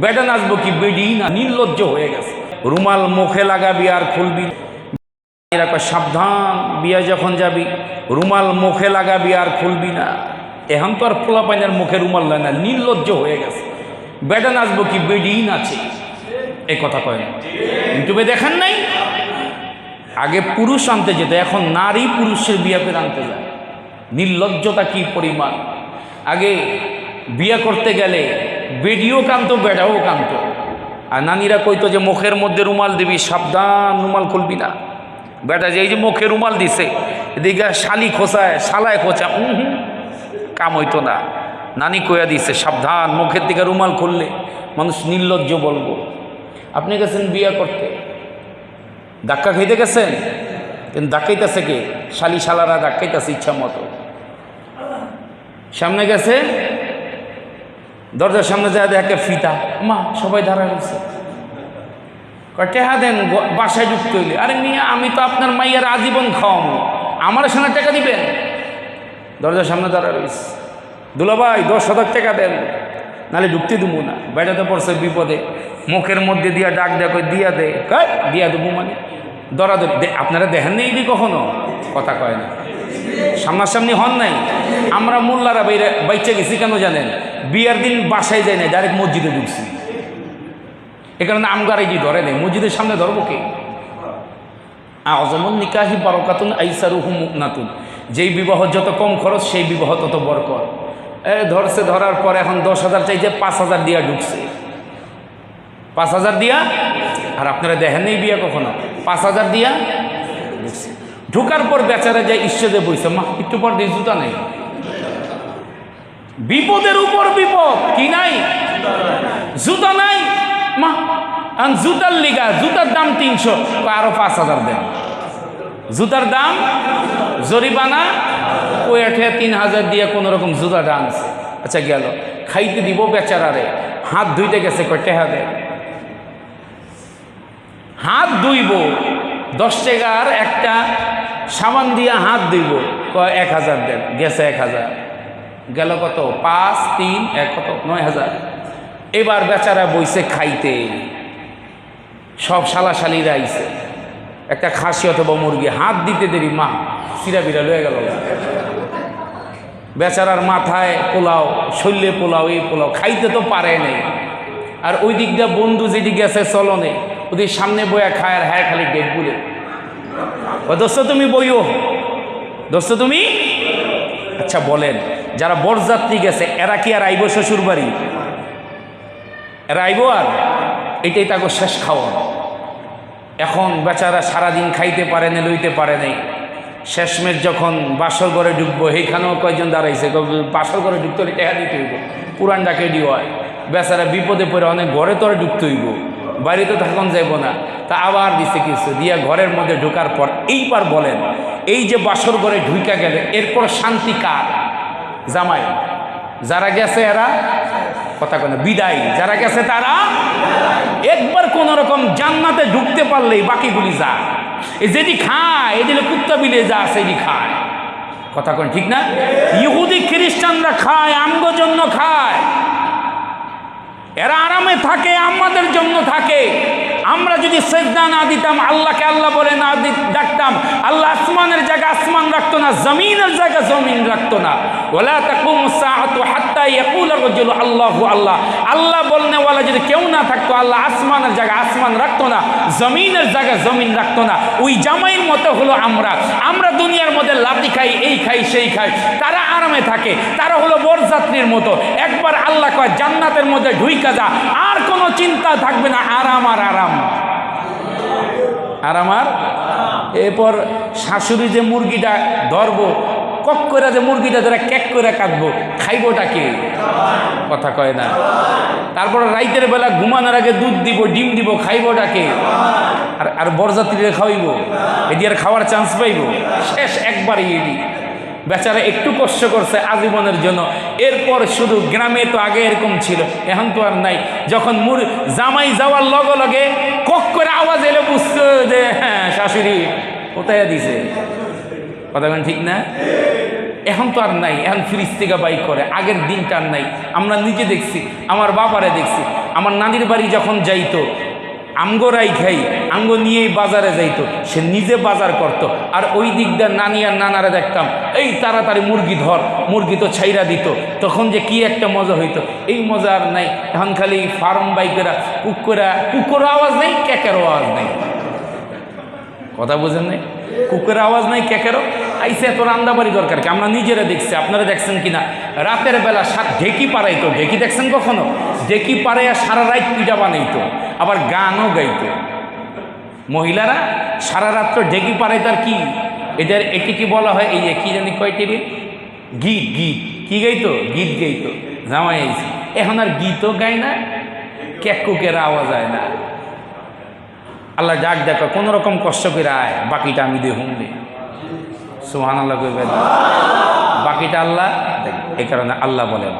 বেটা নাচবো কি বেডি না, নির্লজ্জ হয়ে গেছে। রুমাল মুখে লাগাবি আর খুলবি, সাবধান বিয়া যখন যাবি রুমাল মুখে লাগাবি আর খুলবি না। এখন তো আর পোলা পাইনার মুখে রুমাল লাগে না, নির্লজ্জ হয়ে গেছে। বেটা নাচবো কি বেডি নাচে, এই কথা কয় না। ইউটিউবে দেখেন নাই, আগে পুরুষ আনতে যেত, এখন নারী পুরুষের বিয়া করে আনতে যায়। নির্লজ্জতা কি পরিমাণ! আগে বিয়া করতে গেলে বেডিও কানতো, বেটাও কানতো, আর নানিরা কইতো যে মুখের মধ্যে রুমাল দিবি, সাবধান রুমাল খুলবি না। বেটা যে এই যে মুখে রুমাল দিছে, এদিকে শালি খোঁচায়, শালায় খোঁচা, কাম হইতো না। নানি কইয়া দিছে সাবধান, মুখের দিকে রুমাল খুললে মানুষ নির্লজ্জ বলবো। আপনি গেছেন বিয়া করতে, ধাক্কা খাইতে গেছেন, কিন্তু ধাক্কাইতেছে কে? শালি শালারা ধাক্কাইতেছে ইচ্ছা মতো। সামনে গেছে, দরজার সামনে যায় দেখে ফিতা, মা সবাই দাঁড়া গেছে, টেহা দেন বাসায় ঢুকতে হইলে। আরে মিয়া, আমি তো আপনার মাইয়ার আজীবন খাওয়াবো, আমার সঙ্গে টাকা দিবেন? দরজার সামনে দাঁড়া রয়েছে, দুলাভাই 10,000 টাকা দেন, নাহলে ঢুকতে দেবো না। বেড়াতে পড়ছে বিপদে, মুখের মধ্যে দিয়া ডাক দেখ, দিয়া দে, দিয়া দেবো মানে দরাদরি। আপনারা দেখেন নেই দি কখনো? কথা কয় না, সামনাসামনি হন নাই। আমরা মোল্লারা বাইচে গেছি কেন জানেন? বিয়ার দিন বাসায় যাই না, ডাইরেক্ট মসজিদে ঢুকছি। এ কারণে আমগারে কি ধরে নেই, মসজিদের সামনে ধরবো কে? আযমুন নিকাহি বারাকাতুন আইসারুহু মুকনাতুন, যেই বিবাহ যত কম খরচ সেই বিবাহ তত বরকত। ধরছে, ধরার পর এখন 10,000 চাইছে, 5,000 দিয়া ঢুকছে, 5,000 দিয়া। আর আপনারা দেখেন নেই বিয়া কখনো? 5,000 দিয়া ঢুকছে। ঢুকার পর বেচারা যায় ঈশ্বরে বইছে, মা একটু পর দিয়ে জুতা নেই। বিপদের উপর বিপদ, কি নাই? জুতা নাই মা, জুতার লিগা, জুতার দাম 300, আরো 5,000 দেন। জুতার দাম জরিমানা, ওই 3,000 দিয়ে কোন রকম জুতা ডান্স। আচ্ছা গেল, খাইতে দিব বেচারারে, হাত ধুইতে গেছে, কয় টেহা দেন। হাত ধুইব 10 টাকার একটা সাবান দিয়া হাত ধুইব, কয় 1,000 দেন। গেছে 1,000, গেল কত? 5, 3, 1 কত? 9,000। এবার বেচারা বইছে খাইতে, সব শালাশালিরা আইছে, একটা খাসি অথবা মুরগি, হাত দিতে দেরি মা সিরা বিরা লয়ে গেল। বেচারার মাথায় পোলাও, শৈলে পোলাও, এই পোলাও খাইতে তো পারে নাই। আর ওই দিক দিয়ে বন্ধু যেদিকে গেছে চলনে, ওদের সামনে বইয়া খায়, আর হ্যাঁ খালি গেট বুলে, দোস্ত তুমি বইও, দোস্ত তুমি। আচ্ছা বলেন, যারা বরযাত্রী গেছে এরা কি আর আইব শ্বশুর বাড়ি? এরা আইব? আর এটাই তাকে শেষ খাওয়া। এখন বেচারা সারাদিন খাইতে পারে না, লইতে পারে নাই। শেষমেশ যখন বাসর ঘরে ঢুকবো, সেইখানেও কয়েকজন দাঁড়াইছে, বাসর ঘরে ঢুকতে হলে টেহা দিতে হইব, পুরান ডাকে ডিও হয়। বেচারা বিপদে পড়ে অনেক ঘরে তো ঢুকতে হইব, বাড়িতে তখন যাইব না। তা আবার দিছে কিছু দিয়া ঘরের মধ্যে ঢোকার পর এইবার বলেন, এই যে বাসর ঘরে ঢুকা গেলে এরপর শান্তি কার? জামাই। যারা গেছে এরা কথা কেন বিদায়, যারা গেছে তারা একবার কোন রকম জান্নাতে ঢুকতে পারলেই বাকিগুলি যা। যেটি খায় এদিকে কুত্তা বিলে যা সেটি খায়, কথা কেন ঠিক না? ইহুদি খ্রিস্টানরা খায়, আমগো জন্য খায়, এরা আরামে থাকে, আমাদের জন্য থাকে। আমরা যদি সেজদা না দিতাম, আল্লাহকে আল্লাহ বলে না ডাকতাম, আল্লাহ আসমানের জায়গায় আসমান রাখতো না, জমিনের জায়গায় জমিন রাখতো না। ওয়ালা তাকুমুস সাআতু হাত্তা ইয়াকুলা রাজুলু আল্লাহু আল্লাহ, আল্লাহ বলনেওয়ালা যদি কেউ না থাকতো, আল্লাহ আসমানের জায়গায় আসমান রাখতো না, জমিনের জায়গায় জমিন রাখতো না। ওই জামাইয়ের মতো হলো আমরা দুনিয়ার মধ্যে লাঠি খাই, এই খাই সেই খাই, তারা আরামে থাকে। তারা হলো বরযাত্রীর মতো, একবার আল্লাহ কয় জান্নাতের মধ্যে ঢুইকা যা, আর কোনো চিন্তা থাকবে না, আরাম আর আরাম, আরাম আর। এরপর শাশুড়ি যে মুরগিটা ধরবো, কক করে যে মুরগিটা ধরে কেক করে কাটবো, খাইবোটা কে? কথা কয় না। তারপর রাইতের বেলা ঘুমানোর আগে দুধ দিব, ডিম দিব, খাইবোটা কে? আর বরযাত্রীরা খাওয়াইব, এদি আর খাওয়ার চান্স পাইব? শেষ একবারই এদি। বেচারা একটু কষ্ট করছে আজীবনের জন্য। এরপর শুধু গ্রামে তো আগে এরকম ছিল, এখন তো আর নাই। যখন জামাই যাওয়ার লগে লগে কক করে আওয়াজ এলো, বুঝতো যে হ্যাঁ শাশুড়ি কোথায় দিছে, কথা ঠিক না? এখন তো আর নাই, এখন ফ্রিজ থেকে বাইক করে, আগের দিনটা আর নাই। আমরা নিজে দেখছি, আমার বাবারে দেখছি, আমার নানির বাড়ি যখন যাইতো আমগোরাই খাই আঙ্গ নিয়েই বাজারে যাইতো, সে নিজে বাজার করত। আর ওই দিক দিয়ে নানি আর নানারা দেখতাম এই তাড়াতাড়ি মুরগি ধর, মুরগি তো ছাইরা দিত। তখন যে কি একটা মজা হইতো, এই মজা আর নাই। এখন খালি ফার্ম বাইকেরা কুকুর আওয়াজ নেই, ক্যাকেরও আওয়াজ নেই। কথা বুঝেন নাই? কুকুরের আওয়াজ নাই, ক্যাকেরও। আইসে এত রান্দাবাড়ি দরকার কি? আমরা নিজেরা দেখছি, আপনারা দেখছেন কিনা? রাতের বেলা ঢেকি পাড়াইতো, ঢেকি দেখছেন কখনো? ঢেকি পাড়াইয়া সারা রাত পিঠা বানাইতো, আবার গানও গাইতো। মহিলারা সারা রাত্র ঢেকি পাড়াইতো। আর কি এটি কি বলা হয়? এই যে কি জানি কয়টি রে গীত, কি গাইতো? গীত গাইতো। জামাই আইছে, এখন আর গীতও গায় না, ক্যাকুকের আওয়াজ হয় না। আল্লাহ ডাক দেখো কোনো রকম কষ্ট করে আয়, বাকিটা আমি দেখুন রে। সুবহানাল্লাহ কইবেন, বাকিটা আল্লাহ। এই কারণে আল্লাহ বলেন